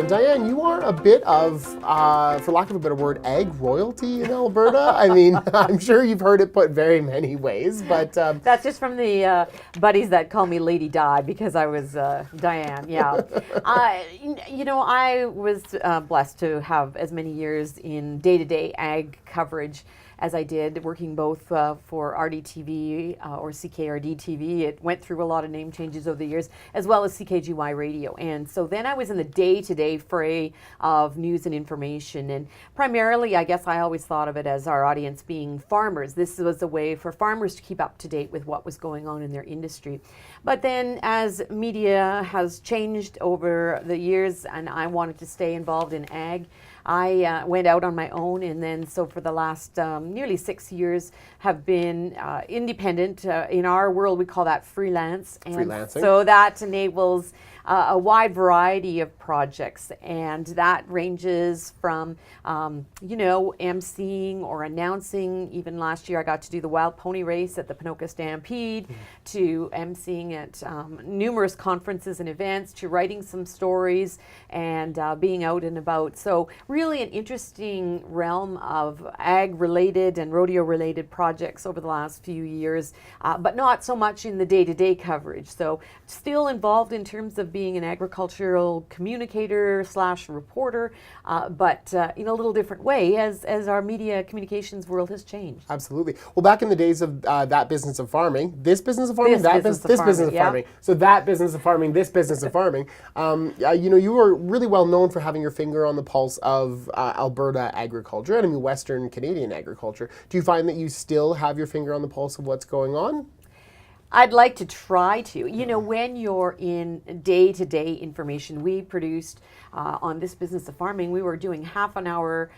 And Dianne, you are a bit of, for lack of a better word, ag royalty in Alberta. I mean, I'm sure you've heard it put very many ways, but... That's just from the buddies that call me Lady Di because I was Dianne, yeah. I was blessed to have as many years in day-to-day ag coverage as I did, working both for RDTV or CKRD TV. It went through a lot of name changes over the years, as well as CKGY Radio. And so then I was in the day-to-day fray of news and information. And primarily, I guess I always thought of it as our audience being farmers. This was a way for farmers to keep up to date with what was going on in their industry. But then as media has changed over the years and I wanted to stay involved in ag, I went out on my own, and then so for the last nearly 6 years have been independent. In our world, we call that freelance. And freelancing. So that enables a wide variety of projects, and that ranges from, emceeing or announcing. Even last year, I got to do the wild pony race at the Ponoka Stampede, to emceeing at numerous conferences and events, to writing some stories and being out and about. So really an interesting realm of ag-related and rodeo-related projects over the last few years, but not so much in the day-to-day coverage. So still involved in terms of being an agricultural communicator / reporter, but in a little different way as our media communications world has changed. Absolutely. Well, back in the days of that business of farming, this business of farming, this business of yeah. farming, so that business of farming, this business of farming, you were really well known for having your finger on the pulse of Alberta agriculture, and I mean Western Canadian agriculture. Do you find that you still have your finger on the pulse of what's going on? I'd like to try to. When you're in day-to-day information, we produced on this business of farming, we were doing half an hour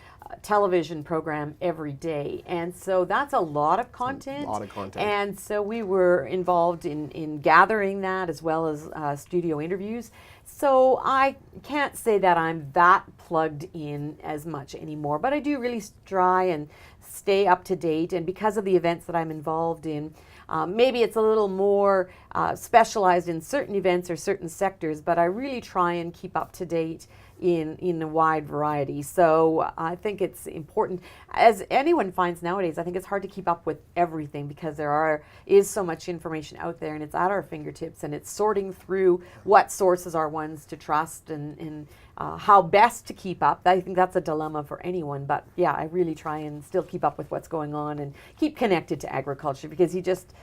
television program every day. And so that's a lot of content. A lot of content. And so we were involved in gathering that as well as studio interviews. So I can't say that I'm that plugged in as much anymore, but I do really try and stay up to date. And because of the events that I'm involved in, maybe it's a little more specialized in certain events or certain sectors, but I really try and keep up to date in a wide variety. So I think it's important, as anyone finds nowadays, I think it's hard to keep up with everything because there is so much information out there and it's at our fingertips, and it's sorting through what sources are ones to trust and how best to keep up. I think that's a dilemma for anyone, but yeah, I really try and still keep up with what's going on and keep connected to agriculture, because you just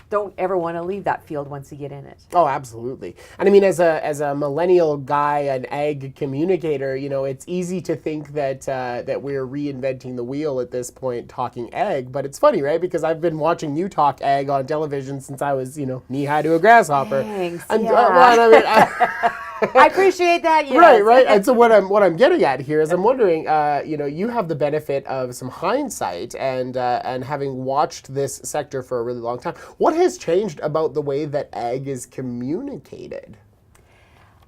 don't ever want to leave that field once you get in it. Oh, absolutely. And I mean, as a millennial guy, an ag communicator, it's easy to think that that we're reinventing the wheel at this point talking ag, but it's funny, right? Because I've been watching you talk ag on television since I was, knee-high to a grasshopper. Thanks, And, yeah. I appreciate that. Yes. Right. And so what I'm getting at here is I'm wondering, you have the benefit of some hindsight and having watched this sector for a really long time. What has changed about the way that ag is communicated?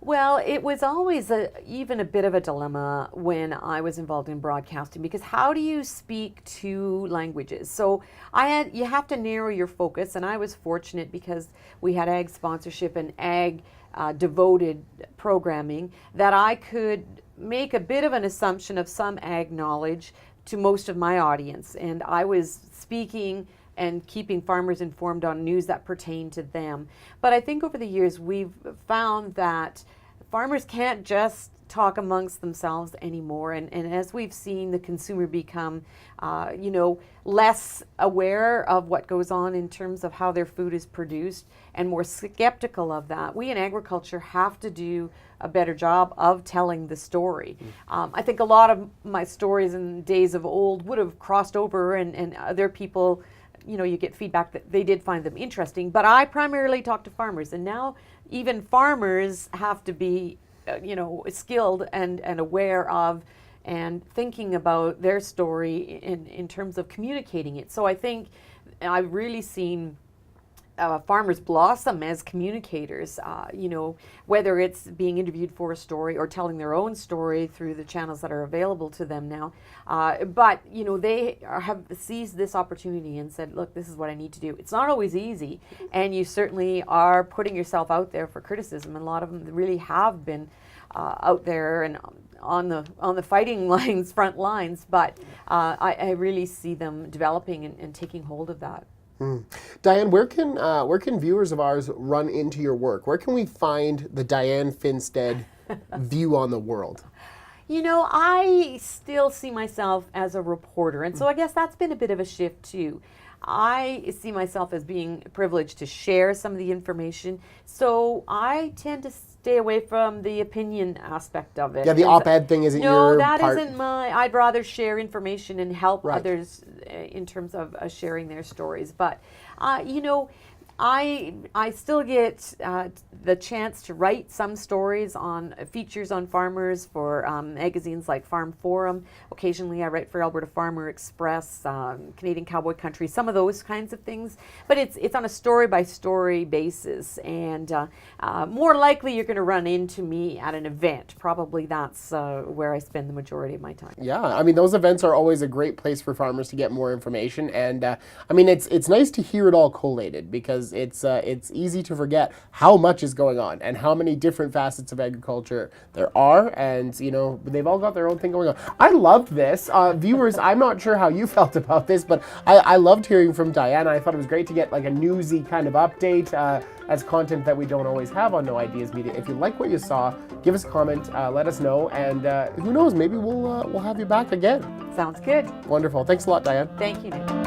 Well, it was always even a bit of a dilemma when I was involved in broadcasting, because how do you speak two languages? So you have to narrow your focus, and I was fortunate because we had ag sponsorship and ag devoted programming, that I could make a bit of an assumption of some ag knowledge to most of my audience. And I was speaking and keeping farmers informed on news that pertained to them. But I think over the years we've found that farmers can't just talk amongst themselves anymore, and as we've seen the consumer become less aware of what goes on in terms of how their food is produced and more skeptical of that, we in agriculture have to do a better job of telling the story. I think a lot of my stories in days of old would have crossed over, and other people, you get feedback that they did find them interesting, but I primarily talk to farmers, and now even farmers have to be skilled and aware of and thinking about their story in terms of communicating it. So I think I've really seen farmers blossom as communicators, whether it's being interviewed for a story or telling their own story through the channels that are available to them now. But they have seized this opportunity and said, look, this is what I need to do. It's not always easy, and you certainly are putting yourself out there for criticism, and a lot of them really have been out there and on the fighting lines, front lines, but I really see them developing and taking hold of that. Dianne, where can viewers of ours run into your work? Where can we find the Dianne Finstad view on the world? You know, I still see myself as a reporter, and so I guess that's been a bit of a shift too. I see myself as being privileged to share some of the information, so I tend to stay away from the opinion aspect of it. Yeah, the op-ed thing isn't your No, that part. isn't my. I'd rather share information and help Right. others in terms of sharing their stories. But you know, I still get the chance to write some stories on features on farmers for magazines like Farm Forum. Occasionally I write for Alberta Farmer Express, Canadian Cowboy Country, some of those kinds of things. But it's on a story by story basis, and more likely you're going to run into me at an event. Probably that's where I spend the majority of my time. Yeah, I mean, those events are always a great place for farmers to get more information, and I mean, it's nice to hear it all collated, because it's easy to forget how much is going on and how many different facets of agriculture there are, and you know, they've all got their own thing going on. I loved this. Viewers, I'm not sure how you felt about this, but I loved hearing from Dianne. I thought it was great to get like a newsy kind of update as content that we don't always have on No Ideas Media. If you like what you saw, give us a comment, let us know, and who knows, maybe we'll have you back again. Sounds good. Wonderful. Thanks a lot, Dianne. Thank you, Nick.